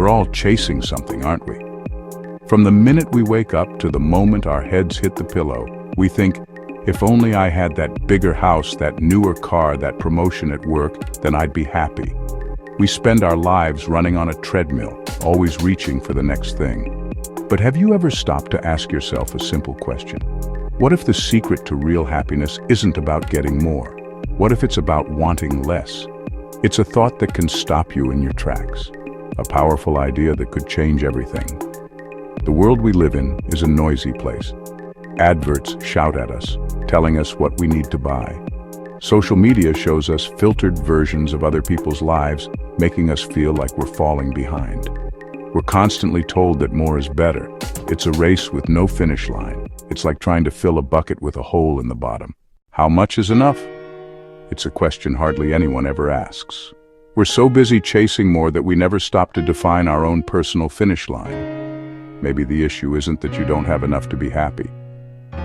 We're all chasing something, aren't we? From the minute we wake up to the moment our heads hit the pillow, we think, if only I had that bigger house, that newer car, that promotion at work, then I'd be happy. We spend our lives running on a treadmill, always reaching for the next thing. But have you ever stopped to ask yourself a simple question? What if the secret to real happiness isn't about getting more? What if it's about wanting less? It's a thought that can stop you in your tracks. A powerful idea that could change everything. The world we live in is a noisy place. Adverts shout at us, telling us what we need to buy. Social media shows us filtered versions of other people's lives, making us feel like we're falling behind. We're constantly told that more is better. It's a race with no finish line. It's like trying to fill a bucket with a hole in the bottom. How much is enough? It's a question hardly anyone ever asks. We're so busy chasing more that we never stop to define our own personal finish line. Maybe the issue isn't that you don't have enough to be happy.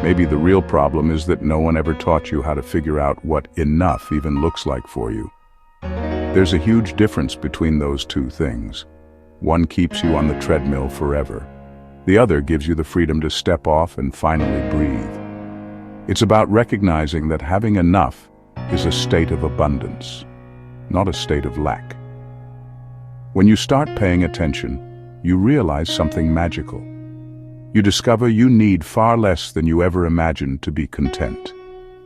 Maybe the real problem is that no one ever taught you how to figure out what enough even looks like for you. There's a huge difference between those two things. One keeps you on the treadmill forever. The other gives you the freedom to step off and finally breathe. It's about recognizing that having enough is a state of abundance, not a state of lack. When you start paying attention, you realize something magical. You discover you need far less than you ever imagined to be content.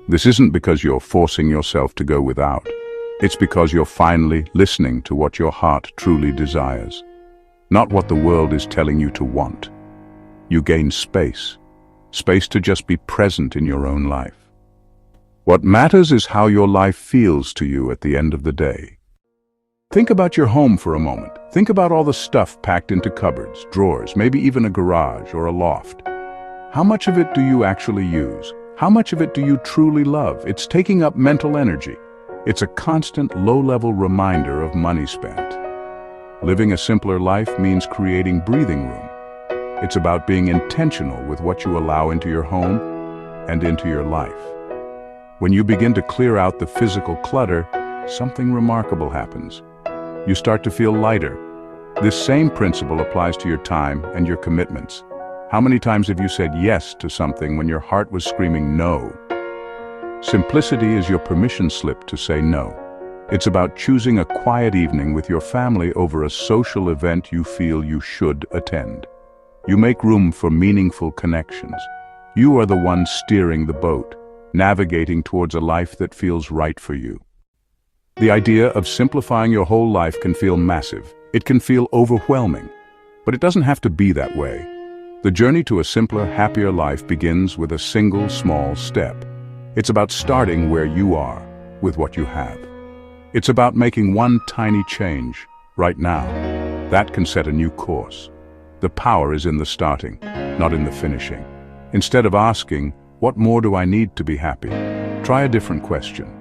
This isn't because you're forcing yourself to go without. It's because you're finally listening to what your heart truly desires, not what the world is telling you to want. You gain space to just be present in your own life. What matters is how your life feels to you at the end of the day. Think about your home for a moment. Think about all the stuff packed into cupboards, drawers, maybe even a garage or a loft. How much of it do you actually use? How much of it do you truly love? It's taking up mental energy. It's a constant low-level reminder of money spent. Living a simpler life means creating breathing room. It's about being intentional with what you allow into your home and into your life. When you begin to clear out the physical clutter, something remarkable happens. You start to feel lighter. This same principle applies to your time and your commitments. How many times have you said yes to something when your heart was screaming no? Simplicity is your permission slip to say no. It's about choosing a quiet evening with your family over a social event you feel you should attend. You make room for meaningful connections. You are the one steering the boat, navigating towards a life that feels right for you. The idea of simplifying your whole life can feel massive. It can feel overwhelming. But it doesn't have to be that way. The journey to a simpler, happier life begins with a single small step. It's about starting where you are, with what you have. It's about making one tiny change, right now. That can set a new course. The power is in the starting, not in the finishing. Instead of asking, what more do I need to be happy? Try a different question.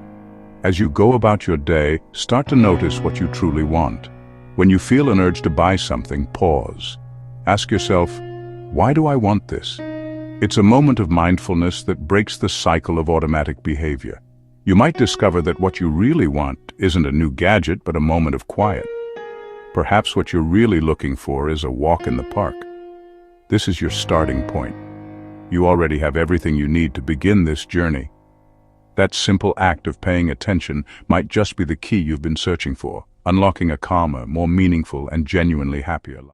As you go about your day, start to notice what you truly want. When you feel an urge to buy something, pause. Ask yourself, why do I want this? It's a moment of mindfulness that breaks the cycle of automatic behavior. You might discover that what you really want isn't a new gadget, but a moment of quiet. Perhaps what you're really looking for is a walk in the park. This is your starting point. You already have everything you need to begin this journey. That simple act of paying attention might just be the key you've been searching for, unlocking a calmer, more meaningful, and genuinely happier life.